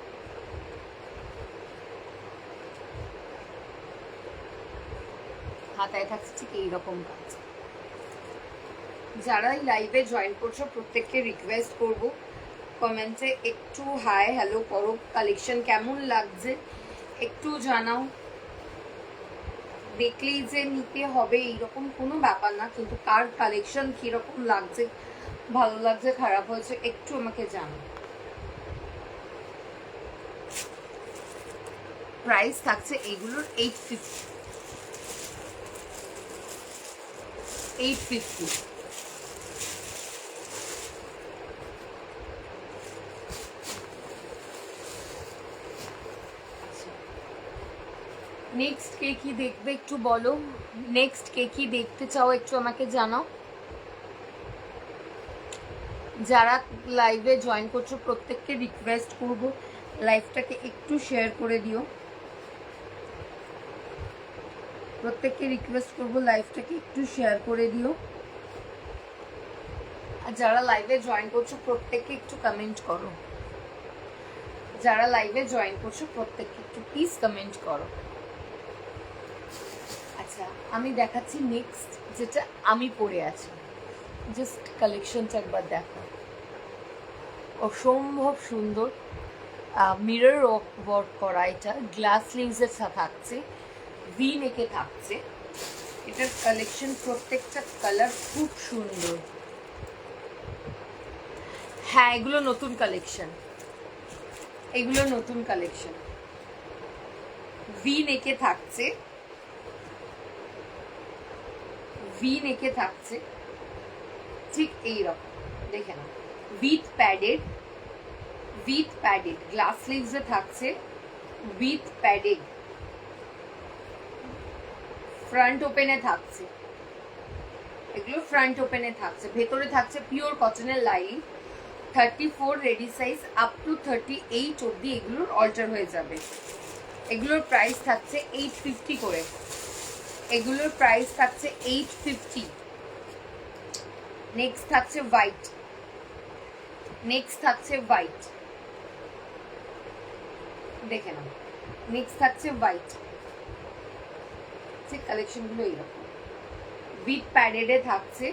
হাতায় থাকছে ঠিক এইরকম কাজ। যারাই লাইভে জয়েন করছো প্রত্যেককে রিকোয়েস্ট করব, কমেন্টে একটু হাই হ্যালো করো, কালেকশন কেমন লাগছে একটু জানাও। দেখলেই যে নিতে হবে এইরকম কোনো ব্যাপার না, কিন্তু কার কালেকশন কিরকম লাগছে, ভালো লাগছে খারাপ হয়েছে একটু আমাকে জানাও। প্রাইস থাকছে এইগুলোর 850। নেক্সট কে কি দেখবে একটু বলো, নেক্সট কে কি দেখতে চাও একটু আমাকে জানাও। যারা লাইভে জয়েন করছো প্রত্যেককে রিকোয়েস্ট করব লাইভটাকে একটু শেয়ার করে দিও, প্রত্যেককে রিকোয়েস্ট করব লাইভটাকে একটু শেয়ার করে দিও। যারা লাইভে জয়েন করছো প্রত্যেককে একটু কমেন্ট করো, যারা লাইভে জয়েন করছো প্রত্যেককে একটু প্লিজ কমেন্ট করো। আচ্ছা, আমি দেখাচ্ছি নেক্সট যেটা আমি পরে আছি। জাস্ট কালেকশনটা একবার দেখো, অসম্ভব সুন্দর। মিরর ওয়ার্ক করা, এটা গ্লাস লিভসের থাকছে, ভি নেকে থাকছে। এটার কালেকশন প্রত্যেকটা কালার খুব সুন্দর। হ্যাঁ, এগুলো নতুন কালেকশন, এগুলো নতুন কালেকশন। ভি নেকে থাকছে, ভি নেকে থাকছে ঠিক এইরকম, দেখে না, with padded, with padded glass স্লিভসে থাকছে, উইথ প্যাডেড, ফ্রন্ট ওপেনে থাকছে, এগুলো ফ্রন্ট ওপেনে থাকছে। ভেতরে থাকছে পিওর কটনের lining. 34 ready size up to 38 অব্দি এগুলোর অল্টার হয়ে যাবে। এগুলোর প্রাইস থাকছে 850 করে, এগুলোর প্রাইস থাকছে 850। নেক্সট থাকছে হোয়াইট, নেক্সট থাকছে হোয়াইট, দেখে নাও, নেক্সট থাকছে হোয়াইট। ঠিক কালেকশনগুলো এইরকম উইথ প্যাডেডে থাকছে,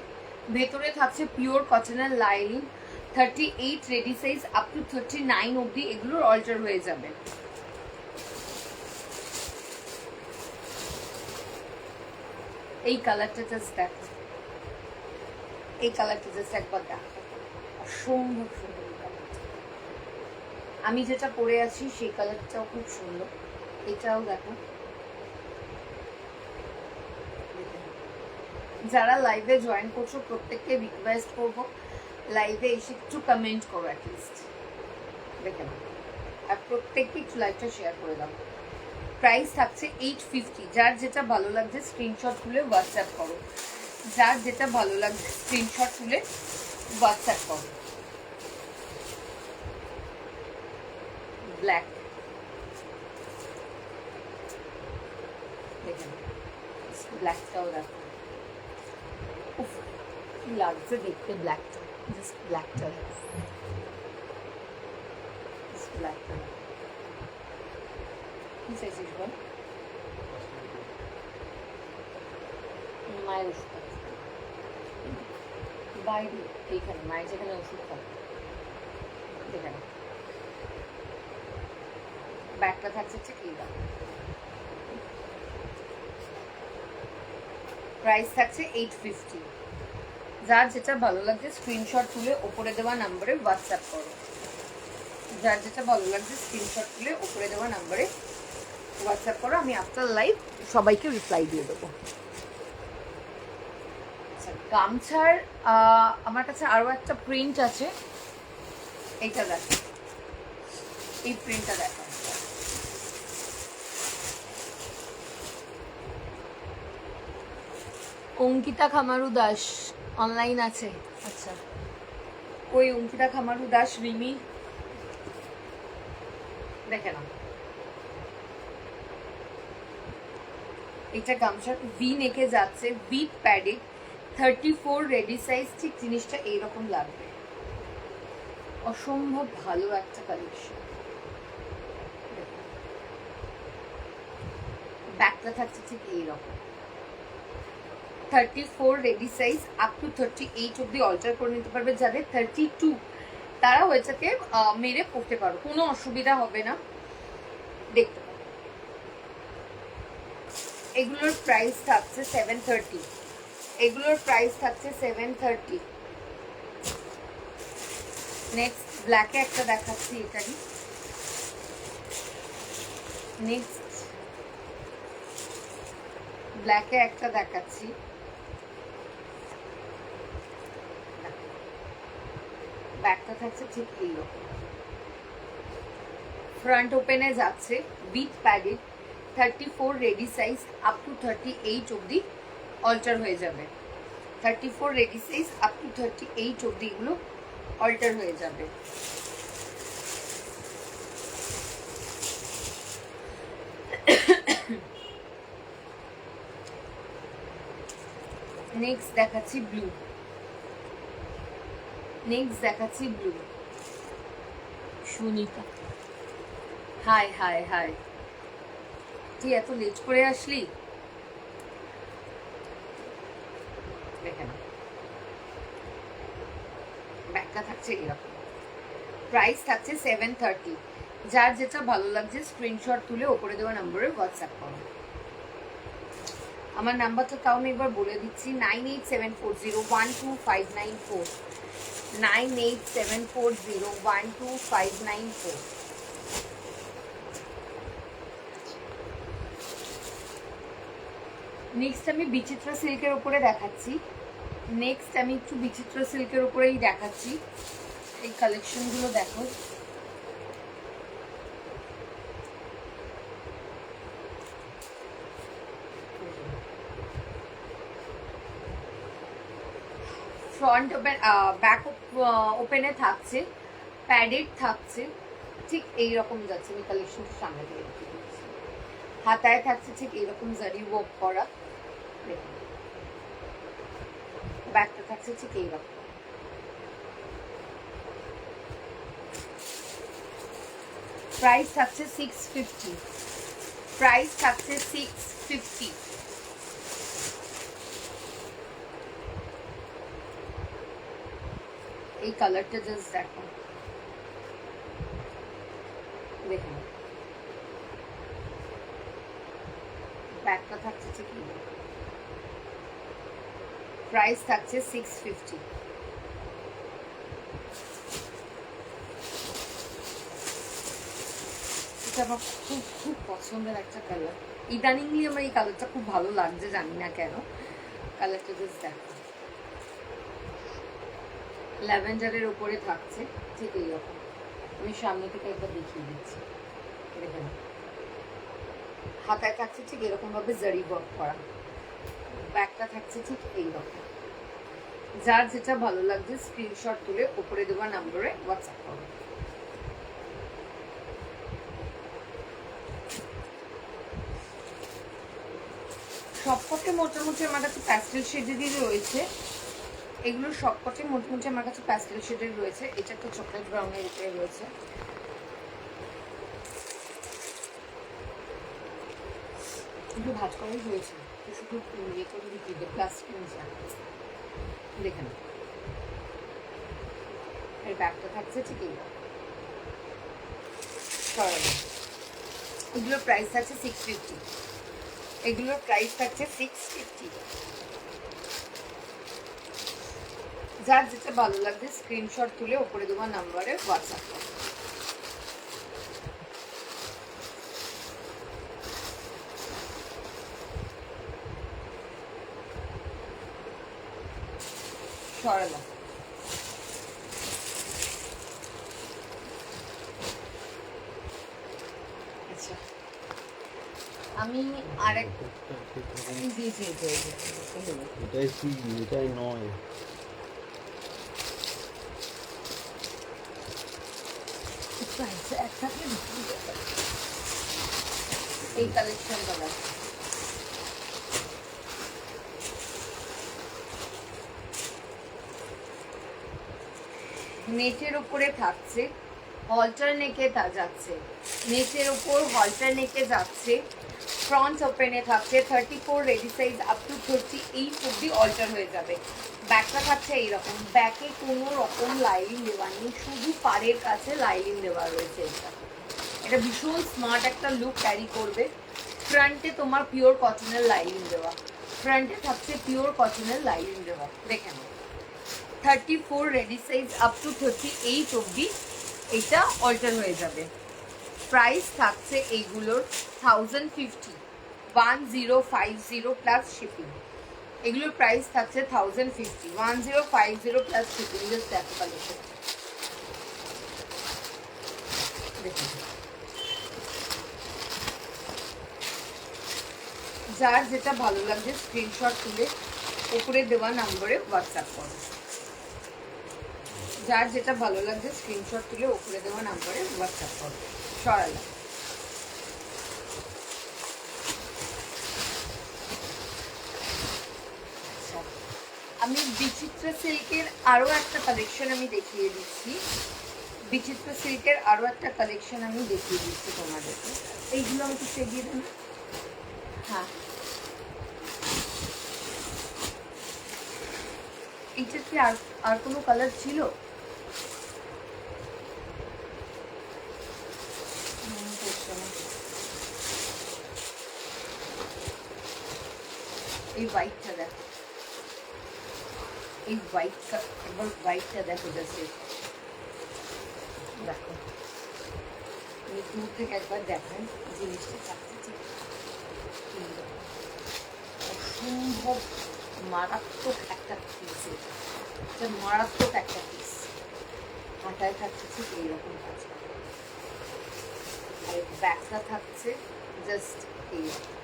ভেতরে থাকছে পিওর কটনের lining. 38 ready size up to 39 অব্দি এগুলোর অল্টার হয়ে যাবে। এই কালারটা জাস্ট দেখো, এই কালারটা জাস্ট একবার দেখো, অসম্ভব সুন্দর কালারটা। আমি যেটা পরে আছি সেই কালারটাও খুব সুন্দর, এটাও দেখো। যারা লাইভে জয়েন করছো প্রত্যেককে রিকোয়েস্ট করবো লাইভে এসে একটু কমেন্ট করো অ্যাটলিস্ট, দেখে নাও, আর প্রত্যেককে একটু লাইভটা শেয়ার করে দাও। প্রাইস থাকছে 850। যার যেটা ভালো লাগছে স্ক্রিনশট তুলে হোয়াটসঅ্যাপ করো, যার যেটা ভালো লাগছে স্ক্রিনশট তুলে হোয়াটসঅ্যাপ করো। ব্ল্যাক, দেখে নাও, ব্ল্যাকটাও দেখো, উফ কি লাগছে দেখতে ব্ল্যাকটা, জাস্ট ব্ল্যাকটা দেখো, ব্ল্যাকটা কি চাইছিস বল? মায়ের ওষুধ বাইরে, এইখানে মায়ের যেখানে ওষুধ খাবে, দেখে না, ব্যাগটা থাকছে ঠিক এইবার। প্রাইস থাকছে 850। যার যেটা ভালো লাগছে স্ক্রিনশট তুলে ওপরে দেওয়া নাম্বারে হোয়াটসঅ্যাপ করো, যার যেটা ভালো লাগছে স্ক্রিনশট তুলে ওপরে দেওয়া নাম্বারে হোয়াটসঅ্যাপ করো। আমি আফটার লাইভ সবাইকে রিপ্লাই দিয়ে দেবো। আচ্ছা, গামছার আমার কাছে আরও একটা প্রিন্ট আছে, এইটা দেখো, এই প্রিন্টটা দেখো, অঙ্কিতা খামারু দাস অনলাইন আছে। আচ্ছা, ওই অঙ্কিতা খামারু দাস রিমি, দেখে না, এটা গামছা ভি নেকে যাচ্ছে উইথ প্যাডিং, 34 রেডি সাইজ। ঠিক জিনিসটা এইরকম লাগবে, অসম্ভব ভালো একটা কালেকশন। ব্যাগটা থাকছে ঠিক এইরকম, 34 রেডি সাইজ আপ টু 38 অব্দি অল্টার করে নিতে পারবে। যাদের 32 তারা হয়েছে মেরে পড়তে পারো, কোনো অসুবিধা হবে না, দেখতে পারো। এগুলোর প্রাইস থাকছে 730, এগুলোর প্রাইস থাকছে 730। নেক্সট ব্ল্যাকে একটা দেখাচ্ছি, এটারই নেক্সট ব্ল্যাকে একটা দেখাচ্ছি, ব্যাগটা থাকছে ঠিক এইরকম, ফ্রন্ট ওপেনে যাচ্ছে with padded, 34 ready size up to 38 অব্দি অল্টার হয়ে যাবে। 34 রেডি সাইজ আপ টু 38 অব্দি এগুলো অল্টার হয়ে যাবে। নেক্সট দেখাচ্ছি ব্লু, নেক্সট দেখাচ্ছি blue. Sunita, high high high, তুই এত লেট করে আসলি? দেখে না, ব্যাগটা থাকছে এরকম, প্রাইস থাকছে 730। যার যেটা ভালো লাগছে স্ক্রিনশট তুলে ওপরে দেওয়া নম্বরে হোয়াটসঅ্যাপ করো। আমার নাম্বারটা তাও আমি একবার বলে দিচ্ছি, 9874012594, 9874012594। নেক্সট আমি বিচিত্রা সিল্কের উপরে দেখাচ্ছি, নেক্সট আমি একটু বিচিত্রা সিল্কের উপরেই দেখাচ্ছি। এই কালেকশনগুলো দেখো, ফ্রন্ট ওপেন, ব্যাক ওপেনে থাকছে, প্যাডেড থাকছে, ঠিক এইরকম যাচ্ছে। আমি কালেকশনটা সামনে থেকে দেখিয়ে দিচ্ছি। হাতায় থাকছে ঠিক এইরকম জারি ওয়ার্ক করা, দেখুন ব্যাকটা থাকছে ঠিক এইরকম। প্রাইস থাকছে 650, প্রাইস থাকছে 650। এই কালারটা জাস্ট দেখো, দেখুন ব্যাকটা থাকছে ঠিক এইরকম। প্রাইস থাকছে 650। এটা আমার খুব খুব পছন্দের একটা কালার, ইদানিংলি আমার এই কালারটা খুব ভালো লাগছে, জানি না কেন। কালারটা জাস্ট দেখো, ল্যাভেন্ডারের উপরে থাকছে ঠিক এইরকম। আমি সামনে থেকে একবার দেখিয়ে দিচ্ছি, দেখেন হাতায় থাকছে ঠিক এরকম ভাবে জারি ওয়ার্ক করা, ব্যাকটা থাকছে ঠিক এইরকম। যার যেটা ভালো লাগছে স্ক্রিনশট তুলে উপরে দেওয়া নম্বরে হোয়াটসঅ্যাপ করো। সবকটি মোটামুটি আমার কাছে প্যাস্টেল শেডেরই রয়েছে, এগুলো সবকটি মোটামুটি আমার কাছে প্যাস্টেল শেডের রয়েছে। এটা একটা চকলেট ব্রাউনের উপরে রয়েছে, একটু ভাজ করাই হয়েছে, শুধু ইয়ে করে বিক্রি দিয়ে প্লাস্টিক নিচে দেখেন। এর ব্যাগটা থাকছে ঠিক এই, এগুলোর প্রাইস থাকছে 650, এগুলোর প্রাইস থাকছে 650। যার যেটা ভালো লাগবে স্ক্রিনশট তুলে উপরে দেওয়া নাম্বারে হোয়াটসঅ্যাপ করো। সরলা, আচ্ছা আমি আরেক এটাই নয়, এই কালেকশনটা দেখো, নেটের উপরে থাকছে, হলটার নেকে যাচ্ছে, নেটের উপর হলটার নেকে যাচ্ছে, ফ্রন্ট ওপেনে থাকছে, 34 রেডি সাইজ আপ টু 38 অব্দি অল্টার হয়ে যাবে। ব্যাকটা থাকছে এইরকম, ব্যাকে কোনো রকম লাইলিং দেওয়া নেই, শুধু পাড়ের কাছে লাইলিং দেওয়া রয়েছে। এটা ভীষণ স্মার্ট একটা লুক ক্যারি করবে। ফ্রন্টে তোমার পিওর কটনের লাইলিং দেওয়া, ফ্রন্টে থাকছে পিওর কটনের লাইলিং দেওয়া, দেখে নাও 34 রেডি সাইজ আপ টু 38 অব্দি এটা অল্টার হয়ে যাবে। প্রাইস থাকছে এইগুলোর 1050, 1050 প্লাস শিপিং। এগুলোর প্রাইস থাকছে 1050, 1050 প্লাস শিপিং। জাস্ট দেখো কালেকশন, দেখুন যার যেটা ভালো লাগছে স্ক্রিনশট তুলে উপরে দেওয়া নম্বরে হোয়াটসঅ্যাপ করো। যার যেটা ভালো লাগছে স্ক্রিনশট তুলে উপরে দেওয়া নম্বরে হোয়াটসঅ্যাপ করো। সরালা, আমি বিচিত্র সিল্কের আরও একটা কালেকশন আমি দেখিয়ে দিচ্ছি। বিচিত্র সিল্কের আরও একটা কালেকশন আমি দেখিয়ে দিচ্ছি তোমাদেরকে। এইগুলো আমাকে এগিয়ে দেন। হ্যাঁ, এইটার কি আর কোনো কালার ছিল? এই হোয়াইটটা দেখো, এই হোয়াইটটা একবার হোয়াইটটা দেখো, জাস্ট দেখো, এই দূর থেকে একবার দেখেন জিনিসটা থাকছে অসম্ভব মারাত্মক একটা পিস। এটা মারাত্মক একটা পিস। হাতায় থাকছে ঠিক এইরকম কাজ, আর ব্যাগটা থাকছে জাস্ট এইরকম।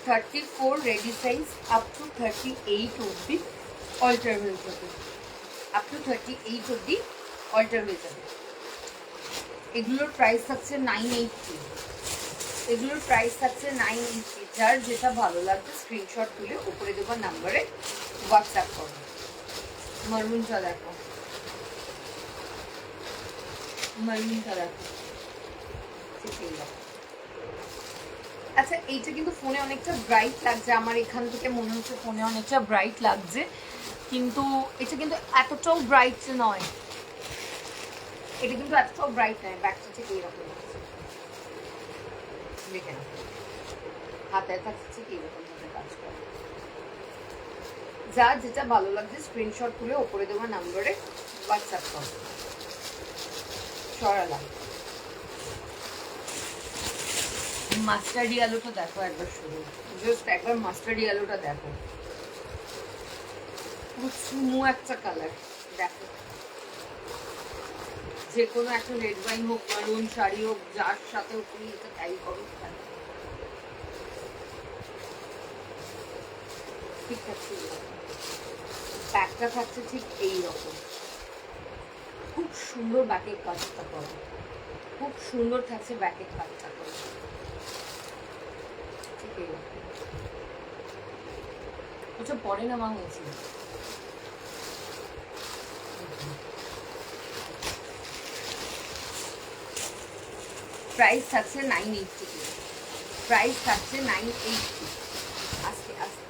34 রেডি সাইজ আপ টু 38 অবধি অল্টার হয়ে যাবে, আপ টু 38 অবধি অল্টার হয়ে যাবে। এগুলোর প্রাইস থাকছে 980। এগুলোর প্রাইস থাকছে 980। যার যেটা ভালো লাগবে স্ক্রিনশট তুলে উপরে দেওয়ার নাম্বারে হোয়াটসঅ্যাপ করো। মারুনটা দেখো, মারুনটা দেখো, ঠিক এইরকম। আচ্ছা, এইটা কিন্তু ফোনে অনেকটা ব্রাইট লাগছে, আমার এখান থেকে মনে হচ্ছে ফোনে অনেকটা ব্রাইট লাগছে, কিন্তু এটা কিন্তু এতটাও ব্রাইট নয়। এটা কিন্তু এতটাও ব্রাইট নয়। ব্যাগটা ঠিক এইরকম লাগছে, দেখে না, হাতে থাকছে ঠিক এইরকম ভাবে কাজ করে। যা যেটা ভালো লাগছে স্ক্রিনশট তুলে ওপরে দেওয়া নাম্বারে হোয়াটসঅ্যাপ করো। সরালা মাস্টার্ড ইয়েলোটা দেখো একবার, শুরু জাস্ট একবার মাস্টার্ড ইয়েলোটা দেখো, পুরো চুমু একটা কালার। দেখো, যে কোনো একটা রেড ওয়াইন হোক, মারুন শাড়ি হোক, যার সাথেও তুমি এটা ট্রাই করো, ঠিক আছে। ব্যাগটা থাকছে ঠিক এইরকম, খুব সুন্দর ব্যাকের কাজটা করো, খুব সুন্দর থাকছে ব্যাকের কাজটা করো, ঠিক এইরকম। ওটা পরে নামা হয়েছিল। প্রাইস থাকছে 980। প্রাইস থাকছে 980। আজকে আজকে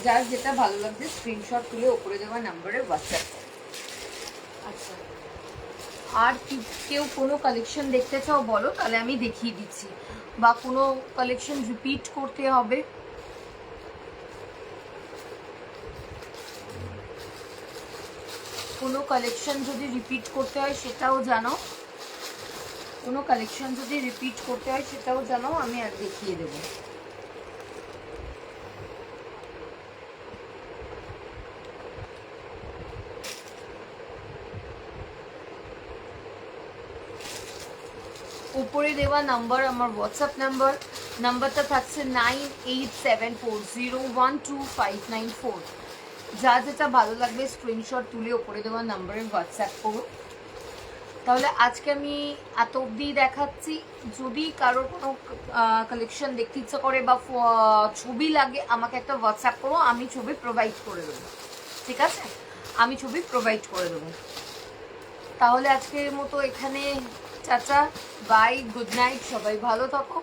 যার যেটা ভালো লাগছে স্ক্রিনশট তুলে উপরে দেওয়া নাম্বারে হোয়াটসঅ্যাপ করো। আচ্ছা, আর কি কেউ কোনো কালেকশন দেখতে চাও বলো, তাহলে আমি দেখিয়ে দিচ্ছি, বা কোনো কালেকশন রিপিট করতে হবে? কোনো কালেকশন যদি রিপিট করতে হয় সেটাও জানো, কোনো কালেকশন যদি রিপিট করতে হয় সেটাও জানো, আমি আর দেখিয়ে দেবো। উপরে দেওয়া নাম্বার আমার হোয়াটসঅ্যাপ নাম্বারটা থাকছে 9874012594। যা যেটা ভালো লাগবে স্ক্রিনশট তুলে উপরে দেওয়া নাম্বারে হোয়াটসঅ্যাপ করো। তাহলে আজকে আমি এত অবধি দেখাচ্ছি। যদি কারোর কোনো কালেকশন দেখতে ইচ্ছা করে বা ছবি লাগে, আমাকে একটা হোয়াটসঅ্যাপ করো, আমি ছবি প্রোভাইড করে দেবো, ঠিক আছে? আমি ছবি প্রোভাইড করে দেবো। তাহলে আজকের মতো এখানে চাচা, বাই, গুড নাইট, সবাই ভালো থাকো।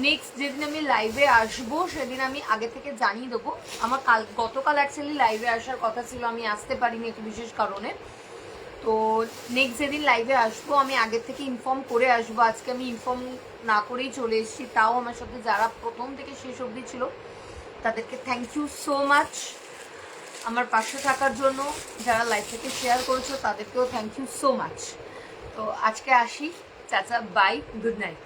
নেক্সট যেদিন আমি লাইভে আসবো সেদিন আমি আগে থেকে জানিয়ে দেবো। আমার গতকাল অ্যাকচুয়ালি লাইভে আসার কথা ছিল, আমি আসতে পারিনি একটু বিশেষ কারণে। তো নেক্সট যেদিন লাইভে আসবো আমি আগে থেকে ইনফর্ম করে আসবো। আজকে আমি ইনফর্ম না করেই চলে এসেছি, তাও আমার সাথে যারা প্রথম থেকে শেষ অবধি ছিল তাদেরকে থ্যাংক ইউ সো মাচ আমার পাশে থাকার জন্য। যারা লাইভ থেকে শেয়ার করেছো তাদেরকেও থ্যাংক ইউ সো মাচ। তো আজকে আসি চাচা, বাই, গুড নাইট।